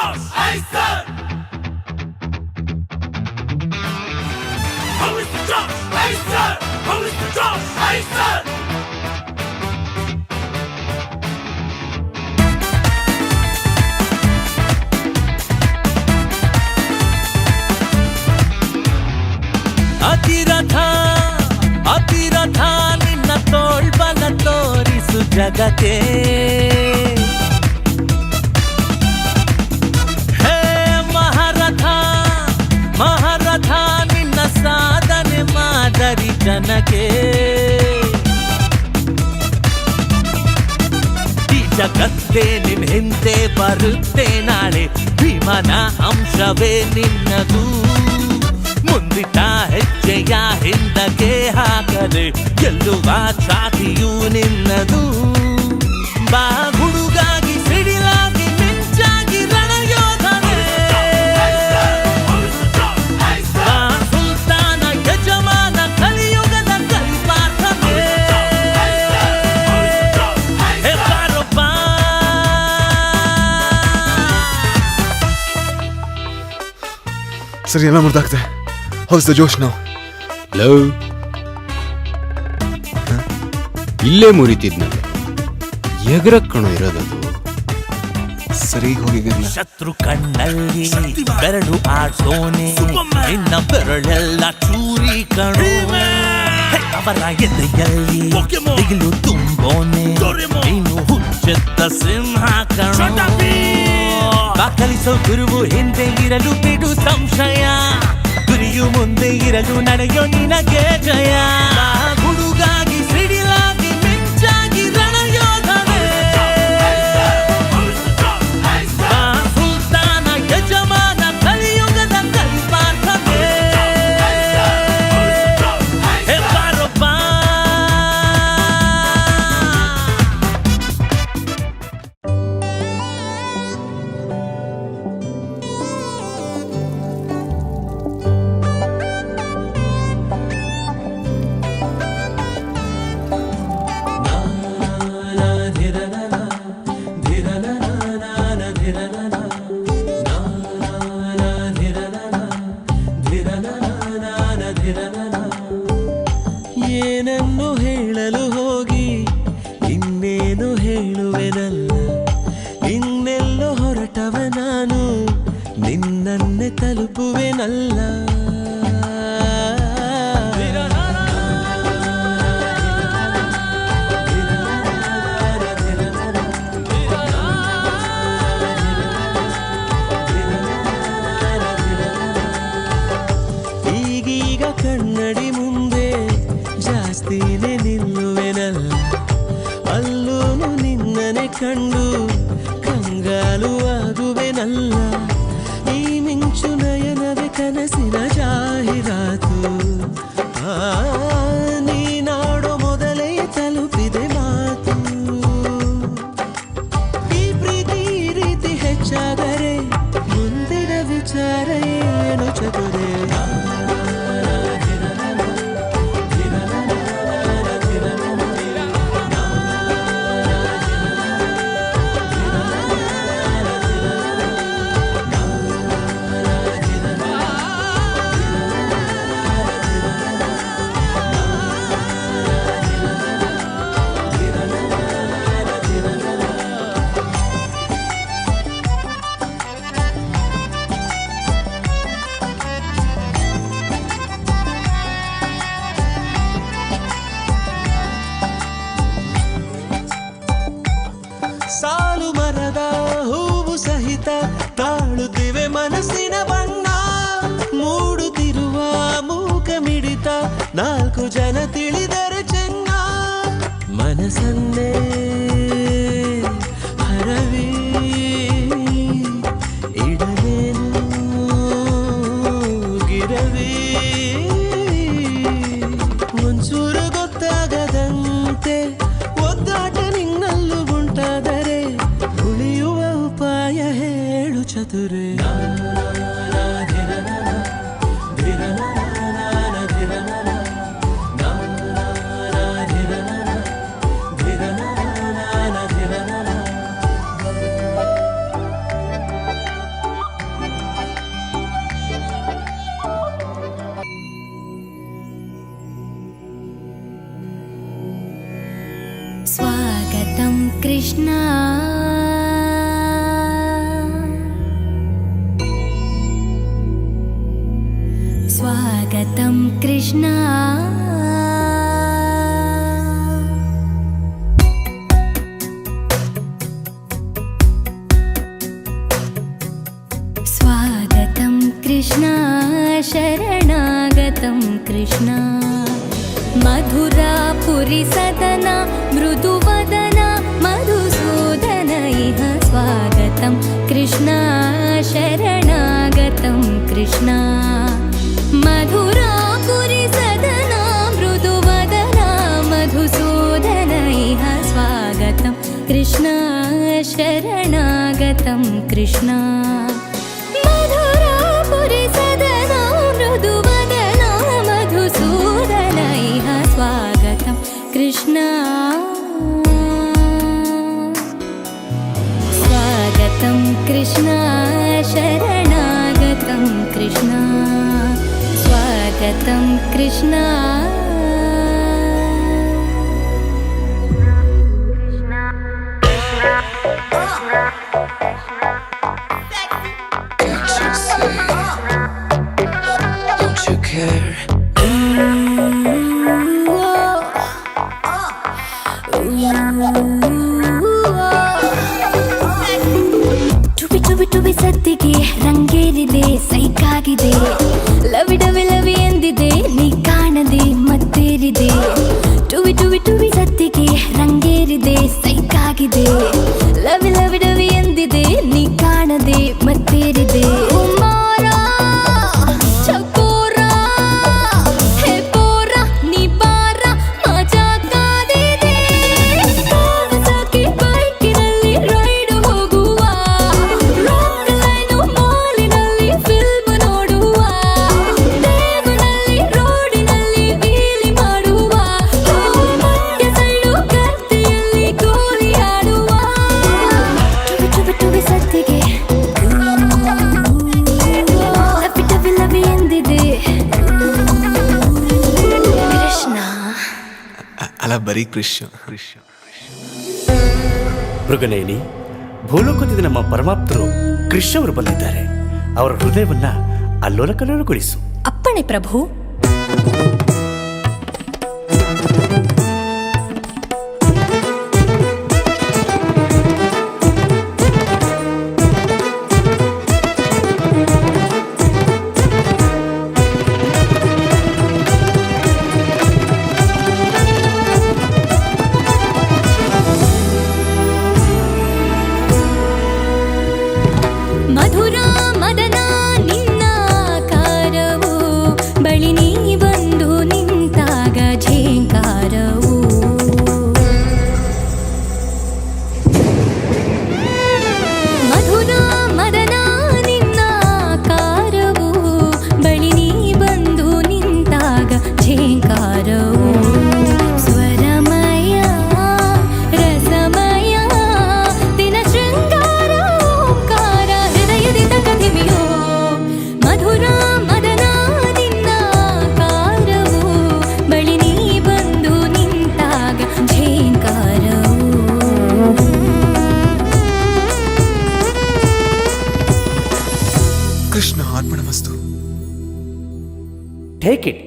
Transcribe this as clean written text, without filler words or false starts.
Josh? Hey, sir! How is the Josh? Hey, sir! How is the Josh? Hey, sir! ಅತಿರಥ ನಿನ್ನ ತೋಳ್ಬಲ ತೋರಿಸು ಜಗಕ್ಕೆ ಹೇ ಮಹಾರಥ ನಿನ್ನ ಸಾಧನೆ ಮಾದರಿ ಜನಕ್ಕೆ ಈ ಜಗತ್ತೇ ನಿನ್ ಹಿಂದೆ ಬರುತ್ತೆ ನಾಳೆ ಭೀಮನ ಅಂಶವೇ ನಿನ್ನದು ಮುಂದಿಟ್ಟ ಹೆಜ್ಜೆಯ ಹಿಂದಕ್ಕೆ ಹಾಕದೆ ಗೆಲ್ಲುವ ಛಾತಿಯು ನಿನ್ನದು ಬಾ ಗುಡುಗಾಗಿ ಸಿಡಿಲಾಗಿ ಮಿಂಚಾಗಿ ರಣಯೋಧನೆ ಬಾ ಸುಲ್ತಾನ ಯಜಮಾನ ಕಲಿಯುಗದ ಕಲ್ಪಾರ್ಥನೆ ಹೇ ಬಾರೊಬ್ಬ ಸರಿ ಎಲ್ಲ ಮುರ್ದಾಗ್ತೆ. ಹೌಸ್ ದ ಜೋಶ್ ನಾವು ಲವ್ ಇಲ್ಲೇ ಮುರಿತಿದ್ನಲ್ಲ ಎಗರಕ್ಕಣೋ ಇರೋದದು. ಸರಿ ಹೋಗಿದ್ದಿಲ್ಲ. ಶತ್ರು ಕಣ್ಣಲ್ಲಿ ಬೆರಳು ಆಡ್ಸೋನೆ ನಿನ್ನ ಬೆರಳೆಲ್ಲ ಚೂರಿ ಕಣೋ ಅವರ ಎದೆಯಲ್ಲಿ ದಿಗಿಲು ತುಂಬೋನೆ ನೀನು ಹುಚ್ಚೆತ್ತ ಸಿಂಹ ಕಣೋ ಕಲಿಸೋ ಗುರುವು ಹಿಂದೆ ಇರಲು ಬಿಡು ಸಂಶಯ ಗುರಿಯು ಮುಂದೆ ಇರಲು ನಡೆಯೋ ನಿನಗೆ ಜಯ ಹುಡುಗಾಗಿ ಸಿಡಿಲಾಗಿ ಮಿಂಚಾಗಿ ರಣಯೋಧನೆ ಸುಲ್ತಾನ ಯಜಮಾನ ಕಲಿಯುಗದ ಕಲ್ಪಾರ್ಥನೆ ಹೇ ಬಾರೊಬ್ಬ ಏನನ್ನು ಹೇಳಲು ಹೋಗಿ ಇನ್ನೇನು ಹೇಳುವೆನಲ್ಲ ಇನ್ನೆಲ್ಲೋ ಹೊರಟವ ನಾನು ನಿನ್ನನ್ನೇ ತಲುಪುವೆನಲ್ಲ ಈಗೀಗ ಕನ್ನಡಿ ಮುಂದೆ ಜಾಸ್ತಿನೇ ನಿಲ್ಲುವೆನಲ್ಲ ಅಲ್ಲೂನು ನಿನ್ನನೆ ಕಂಡು ಕಂಗಾಲು ಆಗುವೆನಲ್ಲ ಈ ಮಿಂಚು ನಯನವೇ ಕನಸಿನ ಜಾಹೀರಾತು ನೀನಾಡೋ ಮೊದಲೇ ತಲುಪಿದೆ ಮಾತು ಈ ಪ್ರೀತಿ ಈ ರೀತಿ ಹೆಚ್ಚಾದರೆ ಮುಂದಿನ ವಿಚಾರ ಏನು ಚದುರೆ ಸಾಲು ಮರದ ಹೂವು ಸಹಿತ ತಾಳುತ್ತಿವೆ ಮನಸ್ಸಿನ ಬಣ್ಣ ಮೂಡುತ್ತಿರುವ ಮೂಕ ಮಿಡಿತ ನಾಲ್ಕು ಜನ ತಿಳಿದರೆ ಚೆನ್ನ ಮನಸ್ಸನ್ನೇ ಹರವಿ ಇಡಲೇನು ಗಿರವಿ ಒಂಚೂರು ಗೊತ್ತಾಗದಂತೆ ಒದ್ದಾಟ ನಿನ್ನಲ್ಲೂ ಉಂಟಾದರೆ ಉಳಿಯುವ ಉಪಾಯ ಹೇಳು ಚತುರೆ ಕೃಷ್ಣ ಸ್ವಾಗತಂ ಕೃಷ್ಣ ಸ್ವಾಗತಂ ಕೃಷ್ಣ ಶರಣಾಗತಂ ಕೃಷ್ಣ ಮಧುರಾಪುರಿ ಸದನ ಮೃದುವದನ ಮಧುಸೂದನ ಇಹ ಸ್ವಾಗತಂ ಕೃಷ್ಣ ಶರಣಾಗತಂ ಕೃಷ್ಣ ಮಧುರಾಪುರಿ ಸದನ ಮೃದುವದನ ಮಧುಸೂದನ ಇಹ ಸ್ವಾಗತಂ ಕೃಷ್ಣ ಶರಣಾಗತಂ ಕೃಷ್ಣ ಮಧುರಾಪುರಿ ಸದನ ಮೃದುವದನ ಮಧುಸೂದನ ಇಹ ಸ್ವಾಗತಂ Krishna ಸ್ವಾಗತಂ Krishna ಶರಣಾಗತಂ Krishna ಸ್ವಾಗತಂ Krishna Don't you care? ಟುಬಿ ಟುಬಿ ಟುಬಿ ಸತ್ತಿಗೆ ರಂಗೇರಿದೆ ಸೈಕಾಗಿದೆ ಲವಿಡವಿ ಲವಿ ಎಂದಿದೆ ನೀ ಕಾಣದೆ ಮತ್ತೇರಿದೆ ಟುಬಿ ಟುಬಿ ಟುಬಿ ಸತ್ತಿಗೆ ರಂಗೇರಿದೆ ಸೈಕಾಗಿದೆ ಲವಿ ಲವಿಡವಿ ಎಂದಿದೆ ನೀ ಕಾಣದೆ ಮತ್ತೇರಿದೆ ಉಮ್ಮಾರ, ಚಕೋರ, ಹೇ ಪೋರ, ನೀ ಬಾರ, ಮಜಾ ಕಾದಿದೆ. ಕಾವಸಾಕಿ ಬೈಕಿನಲ್ಲಿ ರೈಡು ಹೋಗುವ, ರಾಕ್ ಲೈನು ಮಾಲಿನಲ್ಲಿ ಫಿಲ್ಮ್ ನೋಡುವ, ದೇವನಲ್ಲಿ ರೋಡಿನಲ್ಲಿ ವೀಲಿ ಮಾಡುವ, ಮಂಡ್ಯ ಸೈಡು ಗದ್ದೆಯಲ್ಲಿ ಗೋಲಿ ಆಡುವ. ಟುಬಿ ಟುಬಿ ಟುಬಿ ಸತ್ತಿಗೆ ಲವಿ ಟವಿ ಲವಿ ಎಂದಿದೆ ಕೃಷ್ಣ. ಅಲ್ಲ ಬರೀ ಕೃಷ್ಣ ಮೃಗನೇನಿ, ಭೂಲೋಕದಿಂದ ನಮ್ಮ ಪರಮಾಪ್ತರು ಕೃಷ್ಣ ಅವರು ಬಂದಿದ್ದಾರೆ. ಅವರ ಹೃದಯವನ್ನ ಅಲ್ಲೋಲ ಕಲ್ಲೋಲಗೊಳಿಸು. ಅಪ್ಪಣೆ ಪ್ರಭು. ಮಧುರಾ ಮದನ ನಿನ್ನ ಕಾರವು ಬಳಿ ನೀ ಬಂದು ನಿಂತಾಗ ಝೇಂಕಾರವು. ಮಧುರಾ ಮದನ ನಿನ್ನ ಕಾರವು ಬಳಿ ನೀ ಬಂದು ನಿಂತಾಗ ಝೇಂಕಾರವು. ಸ್ವರಮಯ ರಸಮಯ ದಿನ ಶೃಂಗಾರ ಓಂಕಾರ ಹೃದಯದಿ ತಕಧಿಮಿಯೋ. ಮಧುರಾ ಮದನ ನಿನ್ನ ಕಾರವು ಬಳಿ ನೀ ಬಂದು ನಿಂತಾಗ ಝೇಂಕಾರವು. ಕೃಷ್ಣ ಅರ್ಪಣ ವಸ್ತು. Take it.